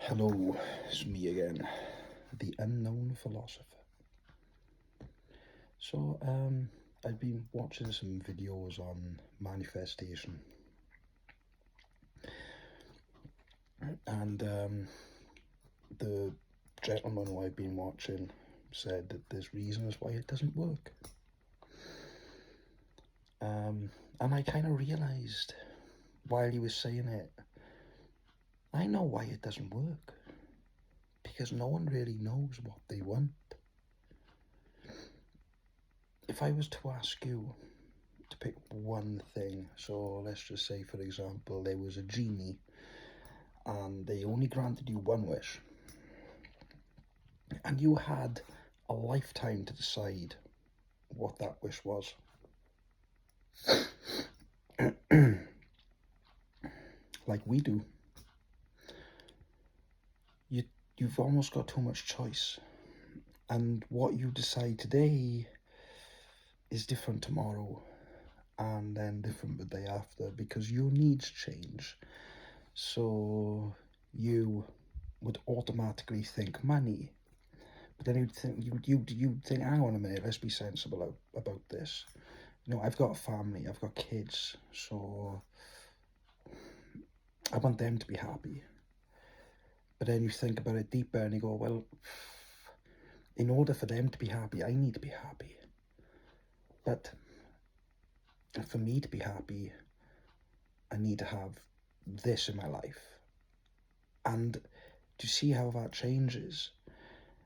Hello, it's me again, the unknown philosopher. So, I've been watching some videos on manifestation, and the gentleman who I've been watching said that there's reasons why it doesn't work. And I kind of realised while he was saying it, I know why it doesn't work. Because no one really knows what they want. If I was to ask you to pick one thing, so let's just say, for example, there was a genie and they only granted you one wish, and you had a lifetime to decide what that wish was. Like we do. You've almost got too much choice. And what you decide today is different tomorrow, and then different the day after, because your needs change. So you would automatically think money, but then you'd think, hang on a minute, let's be sensible about this. You know, I've got a family, I've got kids, so I want them to be happy. But then you think about it deeper and you go, well, in order for them to be happy, I need to be happy. But for me to be happy, I need to have this in my life. And to see how that changes.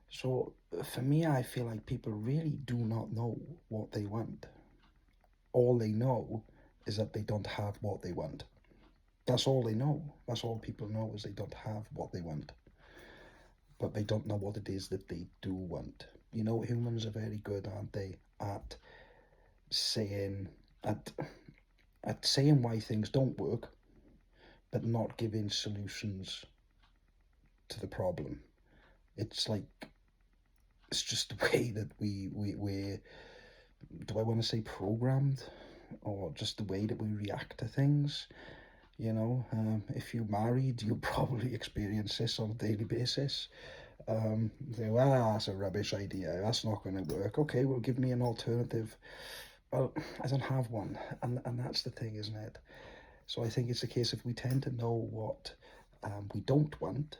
So for me, I feel like people really do not know what they want. All they know is that they don't have what they want. That's all they know. That's all people know, is they don't have what they want. But they don't know what it is that they do want. You know, humans are very good, aren't they, at saying at saying why things don't work, but not giving solutions to the problem. It's like, it's just the way that we're, do I want to say programmed, or just the way that we react to things. You know, if you're married, you'll probably experience this on a daily basis. Say, well, that's a rubbish idea, that's not going to work. Okay, well, give me an alternative. Well, I don't have one, and that's the thing, isn't it? So I think it's a case of, we tend to know what we don't want,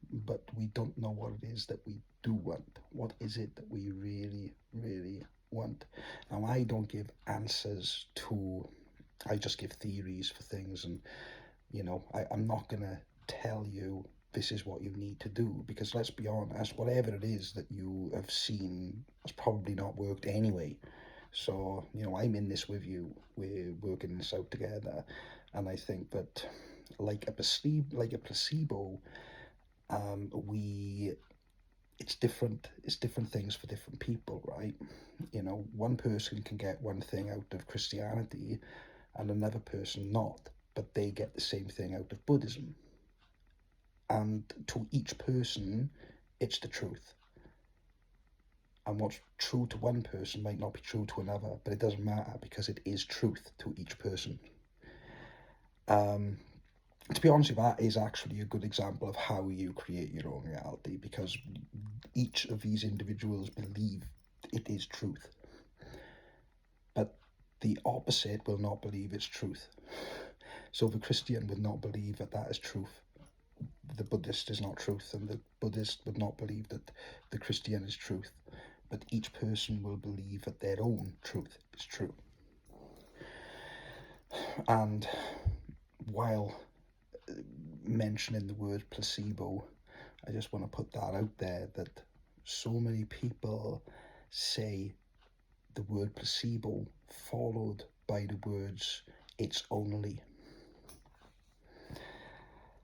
but we don't know what it is that we do want. What is it that we really, really want? Now, I don't give answers to, I just give theories for things, and, you know, I'm not going to tell you this is what you need to do, because let's be honest, whatever it is that you have seen has probably not worked anyway. So, you know, I'm in this with you, we're working this out together, and I think that, like a placebo, it's different things for different people, right? You know, one person can get one thing out of Christianity and another person not, but they get the same thing out of Buddhism. And to each person, it's the truth. And what's true to one person might not be true to another, but it doesn't matter, because it is truth to each person. To be honest with you, that is actually a good example of how you create your own reality, because each of these individuals believe it is truth, but the opposite will not believe it's truth. So the Christian would not believe that that is truth. The Buddhist is not truth, and the Buddhist would not believe that the Christian is truth. But each person will believe that their own truth is true. And while mentioning the word placebo, I just want to put that out there, that so many people say the word placebo followed by the words "it's only."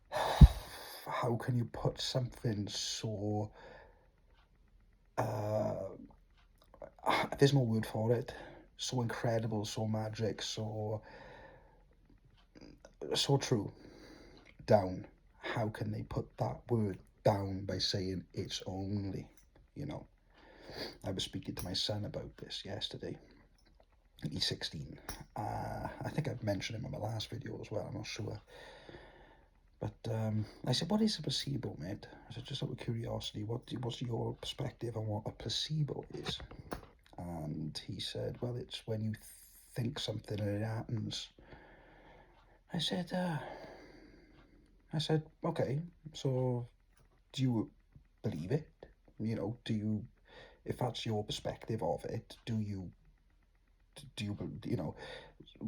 How can you put something so there's no word for it, so incredible, so magic, so true, down? How can they put that word down by saying "it's only"? You know, I was speaking to my son about this yesterday. He's 16. I think I've mentioned him in my last video as well, I'm not sure. But I said, what is a placebo, mate? I said, just out of curiosity, what's your perspective on what a placebo is? And he said, well, it's when you think something and it happens. I said, okay, so do you believe it? Do you, if that's your perspective of it,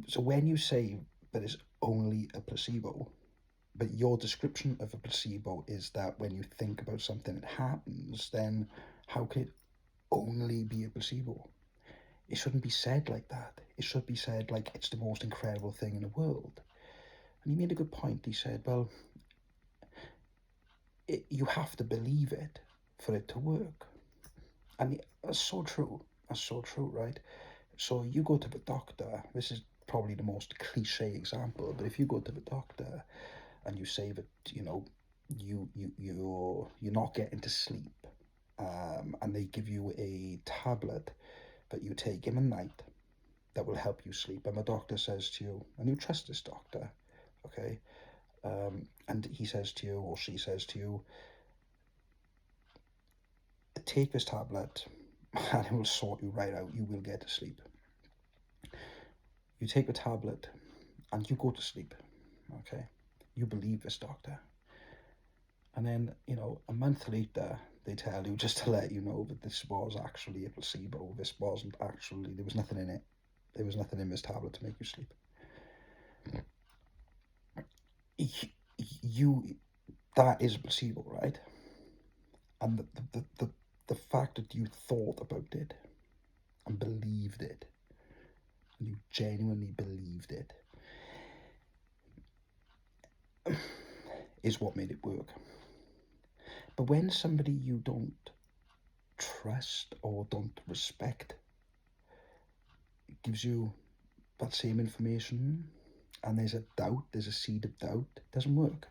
so when you say that it's only a placebo, but your description of a placebo is that when you think about something, it happens, then how can it only be a placebo? It shouldn't be said like that. It should be said like it's the most incredible thing in the world. And he made a good point. He said, well, you have to believe it for it to work. And that's so true. That's so true, right? So you go to the doctor. This is probably the most cliche example, but if you go to the doctor and you say that you're not getting to sleep, and they give you a tablet that you take in the night that will help you sleep, and the doctor says to you, and you trust this doctor, okay, and he says to you or she says to you, take this tablet and it will sort you right out, you will get to sleep. You take the tablet and you go to sleep, okay? You believe this doctor. And then, a month later, they tell you, just to let you know, that this was actually a placebo. This wasn't actually, there was nothing in it. There was nothing in this tablet to make you sleep. That is a placebo, right? And the fact that you thought about it and believed it, and you genuinely believed it, is what made it work. But when somebody you don't trust or don't respect gives you that same information, and there's a seed of doubt, it doesn't work.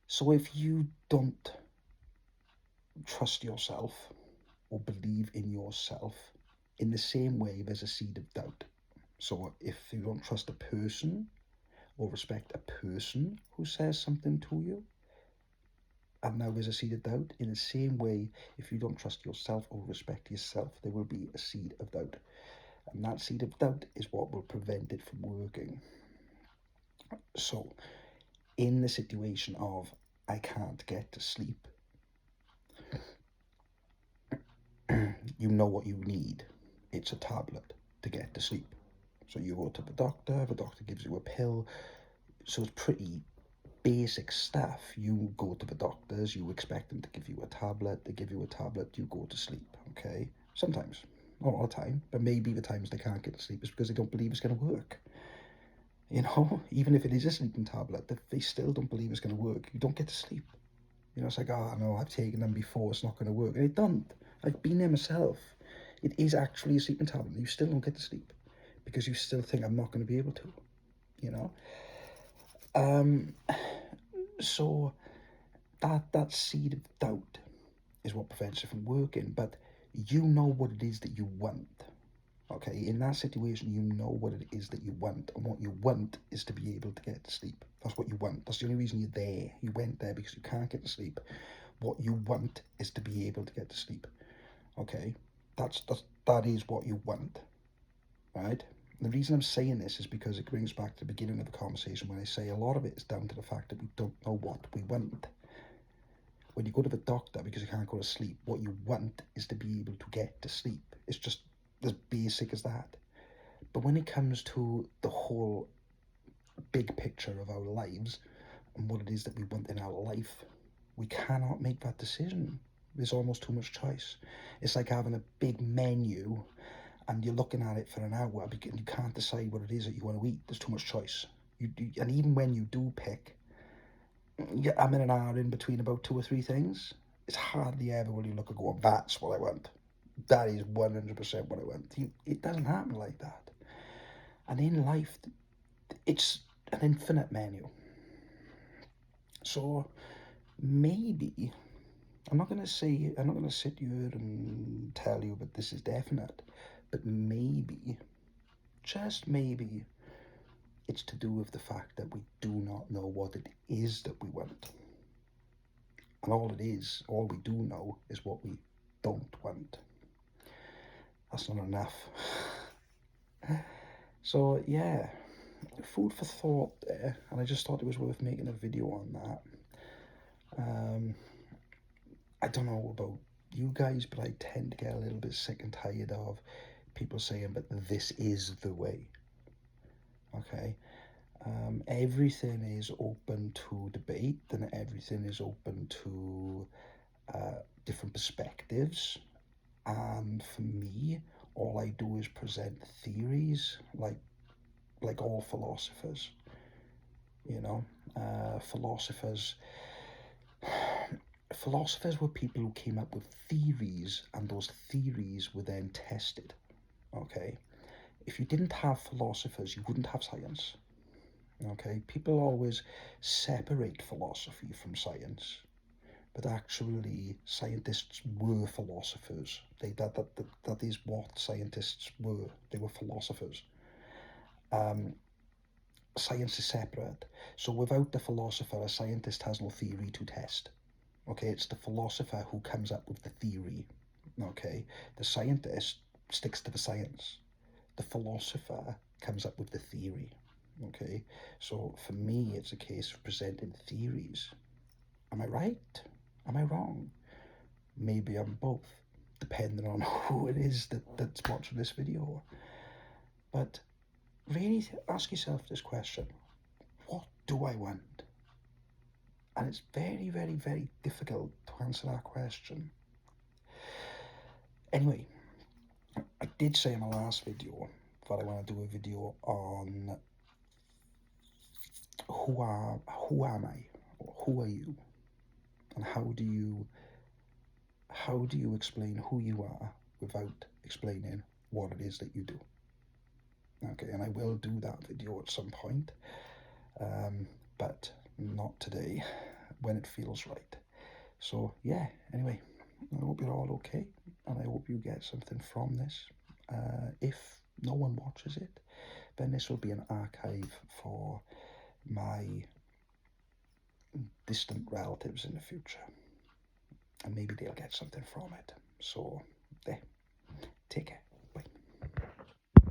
So if you don't trust yourself or believe in yourself, in the same way there's a seed of doubt. So if you don't trust a person or respect a person who says something to you, and now there's a seed of doubt, in the same way, if you don't trust yourself or respect yourself, there will be a seed of doubt. And that seed of doubt is what will prevent it from working. So, in the situation of I can't get to sleep, you know what you need. It's a tablet to get to sleep. So you go to the doctor gives you a pill. So it's pretty basic stuff. You go to the doctors, you expect them to give you a tablet, they give you a tablet, you go to sleep, okay? Sometimes, not all the time, but maybe the times they can't get to sleep is because they don't believe it's going to work. Even if it is a sleeping tablet, if they still don't believe it's going to work, you don't get to sleep. It's like, oh no, I've taken them before, it's not going to work. And it don't. I've been there myself. It is actually a sleeping tablet, and you still don't get to sleep because you still think I'm not going to be able to, So that seed of doubt is what prevents it from working. But you know what it is that you want. Okay, in that situation, you know what it is that you want, and what you want is to be able to get to sleep. That's what you want. That's the only reason you're there. You went there because you can't get to sleep. What you want is to be able to get to sleep. Okay, that is what you want, right? The reason I'm saying this is because it brings back to the beginning of the conversation when I say a lot of it is down to the fact that we don't know what we want. When you go to the doctor because you can't go to sleep, what you want is to be able to get to sleep. It's just as basic as that. But when it comes to the whole big picture of our lives and what it is that we want in our life, we cannot make that decision. There's almost too much choice. It's like having a big menu and you're looking at it for an hour because you can't decide what it is that you want to eat. There's too much choice. And even when you do pick, I'm in an hour in between about 2 or 3 things. It's hardly ever will you look and go, that's what I want. That is 100% what I want. It doesn't happen like that. And in life, it's an infinite menu. So maybe, I'm not going to sit here and tell you that this is definite, but maybe, just maybe, It's to do with the fact that we do not know what it is that we want. And all we do know is what we don't want. That's not enough. So yeah, food for thought there, and I just thought it was worth making a video on that. I don't know about you guys, but I tend to get a little bit sick and tired of people saying, but this is the way. Okay? Everything is open to debate, and everything is open to different perspectives. And for me, all I do is present theories, like all philosophers. You know, philosophers were people who came up with theories, and those theories were then tested. Okay, if you didn't have philosophers, you wouldn't have science. Okay, people always separate philosophy from science, but actually scientists were philosophers. That is what scientists were. They were philosophers. Science is separate. So without the philosopher, a scientist has no theory to test. Okay, it's the philosopher who comes up with the theory. Okay, the scientist sticks to the science. The philosopher comes up with the theory. Okay, so for me, it's a case of presenting theories. Am I right? Am I wrong? Maybe I'm both, depending on who it is that's watching this video. But really ask yourself this question: what do I want? And it's very, very, very difficult to answer that question. Anyway, I did say in my last video that I want to do a video on who am I? Who are you? And how do you explain who you are without explaining what it is that you do? Okay, and I will do that video at some point, but not today, when it feels right. So yeah, anyway, I hope you're all okay, and I hope you get something from this. If no one watches it, then this will be an archive for my distant relatives in the future, and maybe they'll get something from it. So, there, take care.